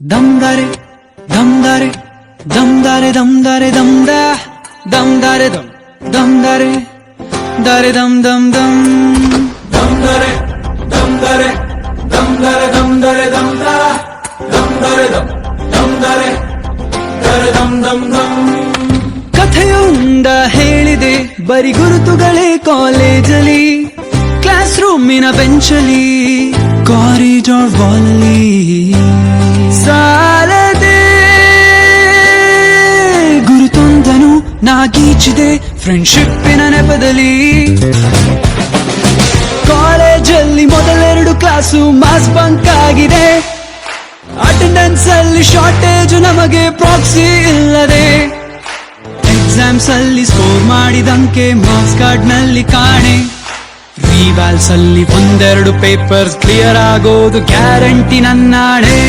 ದಮ್ದಾರೆ ದಮ್ದಾರೆ ದಮ್ದಾರೆ ದಮ್ದಾರೆ ದಮ್ದ ದಮ್ದಾರೆ ದಮ್ ದಮ್ದಾರೆ ದಾರೆ ದಮ್ ದಮ್ ದಮ್ ದಮ್ದಾರೆ ದಮ್ದಾರೆ ದಮ್ದಾರೆ ದಮ್ದಾರೆ ದಮ್ದ ದಮ್ದಾರೆ ದಮ್ ದಮ್ದಾರೆ ದಾರೆ ದಮ್ ದಮ್ ದಮ್. ಕಥೆಯೊಂದ ಹೇಳಿದೆ ಬರಿ ಗುರುತುಗಳೇ ಕಾಲೇಜಲ್ಲಿ, ಕ್ಲಾಸ್ ರೂಮಿನ ಬೆಂಚಲ್ಲಿ, ಕಾರಿಡಾರ್ ವಾಲಲ್ಲಿ ಸಾಲದೆ ಗುರುತೊಂದನು ನಾಗೀಚಿದೆ ಫ್ರೆಂಡ್ಶಿಪ್ಪಿನ ನೆಪದಲ್ಲಿ. ಕಾಲೇಜಲ್ಲಿ ಮೊದಲೆರಡು ಕ್ಲಾಸು ಮಾಸ್ ಬಂಕ್ ಆಗಿದೆ, ಅಟೆಂಡೆನ್ಸ್ ಅಲ್ಲಿ ಶಾರ್ಟೇಜ್ ನಮಗೆ ಪ್ರಾಕ್ಸಿ ಇಲ್ಲದೆ, ಎಕ್ಸಾಮ್ಸ್ ಅಲ್ಲಿ ಸ್ಕೋರ್ ಮಾಡಿದಂಕೆ ಮಾರ್ಕ್ಸ್ ಕಾರ್ಡ್ ನಲ್ಲಿ ಕಾಣೆ, ರಿವ್ಯಾಲ್ಸ್ ಅಲ್ಲಿ ಒಂದೆರಡು ಪೇಪರ್ಸ್ ಕ್ಲಿಯರ್ ಆಗೋದು ಗ್ಯಾರಂಟಿ ನನ್ನಾಣೆ.